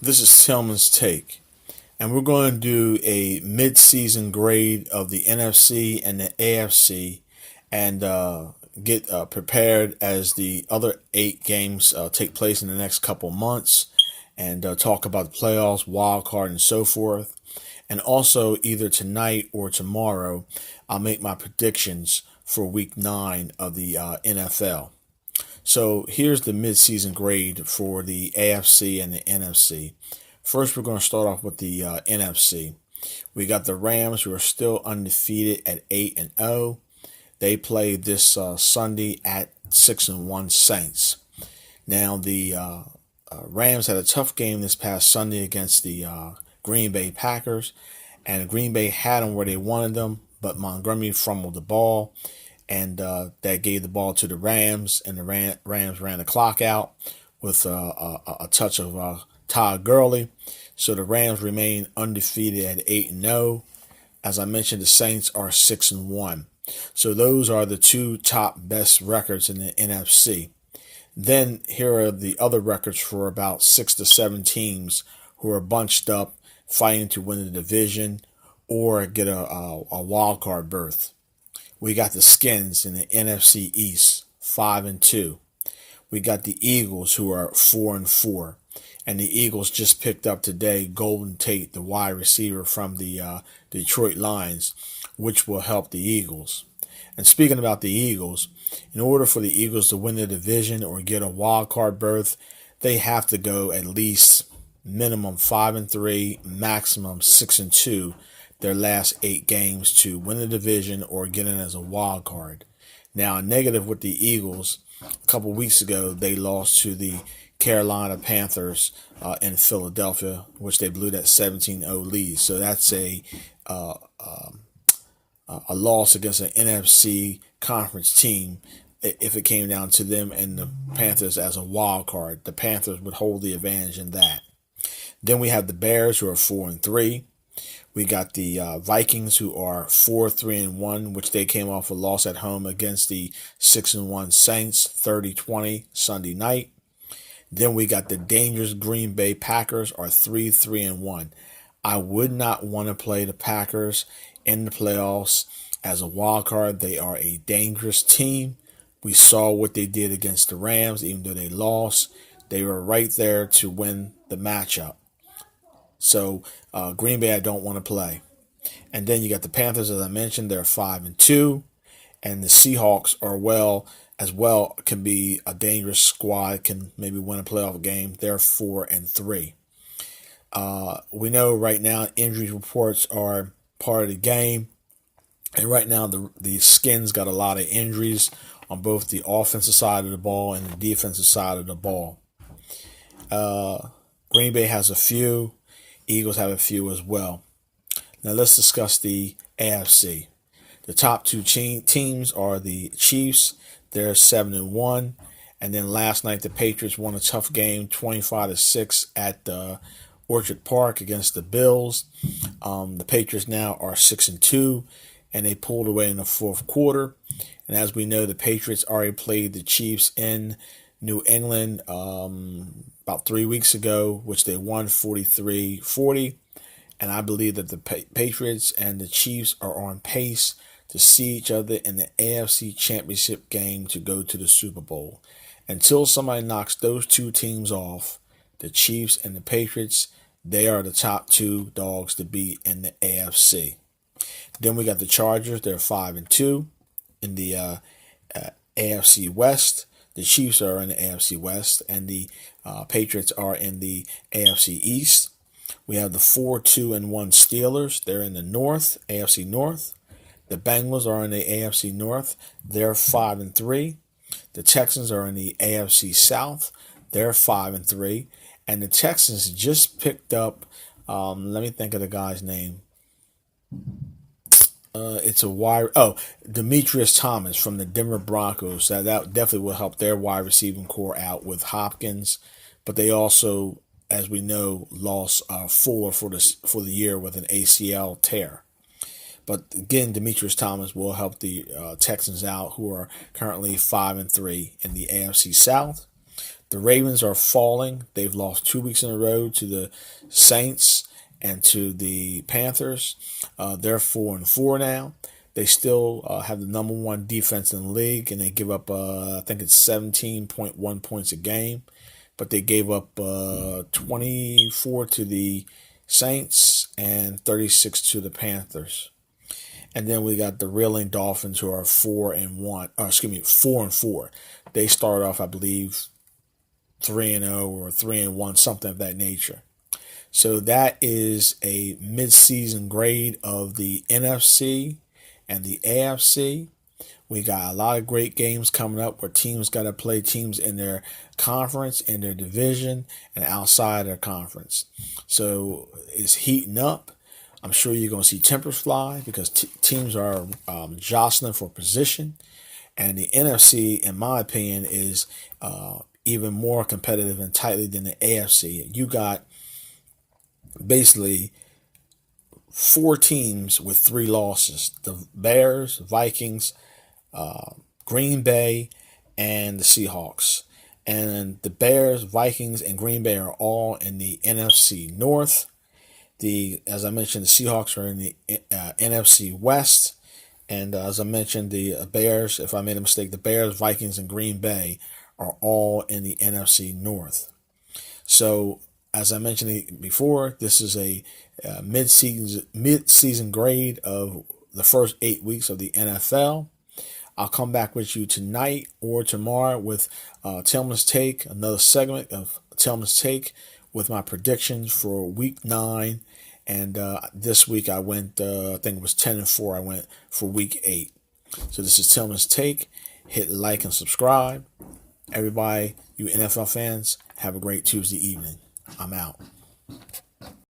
This is Tillman's take, and we're going to do a mid-season grade of the NFC and the AFC, and get prepared as the other 8 games take place in the next couple months, and talk about the playoffs, wild card, and so forth. And also, either tonight or tomorrow, I'll make my predictions for Week 9 of the NFL. So here's the midseason grade for the AFC and the NFC. First, we're going to start off with the NFC. We got the Rams, who are still undefeated at 8-0. They play this Sunday at 6-1 Saints. Now the Rams had a tough game this past Sunday against the Green Bay Packers, and Green Bay had them where they wanted them, but Montgomery fumbled the ball, and that gave the ball to the Rams, and the Rams ran the clock out with a touch of Todd Gurley. So the Rams remain undefeated at 8-0. As I mentioned, the Saints are 6-1. So those are the two top best records in the NFC. Then here are the other records for about 6 to 7 teams who are bunched up fighting to win the division or get a wild card berth. We got the Skins in the NFC East, 5-2. We got the Eagles, who are 4-4, and the Eagles just picked up today Golden Tate, the wide receiver from the Detroit Lions, which will help the Eagles. And speaking about the Eagles, in order for the Eagles to win the division or get a wild card berth, they have to go at least minimum 5-3, maximum 6-2 their last 8 games to win the division or get in as a wild card. Now, a negative with the Eagles, a couple weeks ago, they lost to the Carolina Panthers in Philadelphia, which they blew that 17-0 lead. So that's a loss against an NFC conference team. If it came down to them and the Panthers as a wild card, the Panthers would hold the advantage in that. Then we have the Bears, who are 4-3. We got the Vikings, who are 4-3-1, which they came off a loss at home against the 6-1 Saints, 30-20 Sunday night. Then we got the dangerous Green Bay Packers, are 3-3-1. I would not want to play the Packers in the playoffs as a wild card. They are a dangerous team. We saw what they did against the Rams, even though they lost. They were right there to win the matchup. So Green Bay, I don't want to play. And then you got the Panthers, as I mentioned, they're 5-2, and the Seahawks are can be a dangerous squad, can maybe win a playoff game. They're 4-3. We know right now injury reports are part of the game, and right now the Skins got a lot of injuries on both the offensive side of the ball and the defensive side of the ball. Green Bay has a few. Eagles have a few as well. Now let's discuss the AFC. The top two teams are the Chiefs. They're 7-1. And then last night the Patriots won a tough game, 25-6 at Orchard Park against the Bills. The Patriots now are 6-2, and they pulled away in the fourth quarter. And as we know, the Patriots already played the Chiefs in New England about 3 weeks ago, which they won 43-40. And I believe that the Patriots and the Chiefs are on pace to see each other in the AFC Championship game to go to the Super Bowl. Until somebody knocks those two teams off, the Chiefs and the Patriots, they are the top two dogs to beat in the AFC. Then we got the Chargers. They're 5-2 in the AFC West. The Chiefs are in the AFC West, and the Patriots are in the AFC East. We have the 4-2-1 Steelers. They're in the North, AFC North. The Bengals are in the AFC North. They're 5-3. The Texans are in the AFC South. They're 5-3. And the Texans just picked up, let me think of the guy's name. It's a Demetrius Thomas from the Denver Broncos. That definitely will help their wide receiving core out with Hopkins. But they also, as we know, lost Fuller for the year with an ACL tear. But again, Demetrius Thomas will help the Texans out, who are currently 5-3 in the AFC South. The Ravens are falling. They've lost 2 weeks in a row to the Saints and to the Panthers. They're 4-4 now. They still have the number one defense in the league, and they give up, I think it's 17.1 points a game. But they gave up 24 to the Saints and 36 to the Panthers. And then we got the reeling Dolphins, who are 4-1. Or excuse me, 4-4. They started off, I believe, 3-0 or 3-1, something of that nature. So that is a mid-season grade of the NFC and the AFC. We got a lot of great games coming up where teams got to play teams in their conference, in their division, and outside their conference. So it's heating up. I'm sure you're going to see tempers fly because teams are jostling for position. And the NFC, in my opinion, is even more competitive and tightly than the AFC. You got basically 4 teams with 3 losses: the Bears, Vikings, Green Bay, and the Seahawks. And the Bears, Vikings, and Green Bay are all in the NFC North. As I mentioned, the Seahawks are in the NFC West. And as I mentioned, the Bears, if I made a mistake, the Bears, Vikings, and Green Bay are all in the NFC North. So, as I mentioned before, this is a mid-season grade of the first 8 weeks of the NFL. I'll come back with you tonight or tomorrow with Tillman's Take, another segment of Tillman's Take with my predictions for Week 9. And this week I went, I think it was 10-4. I went for Week 8. So this is Tillman's Take. Hit like and subscribe. Everybody, you NFL fans, have a great Tuesday evening. I'm out.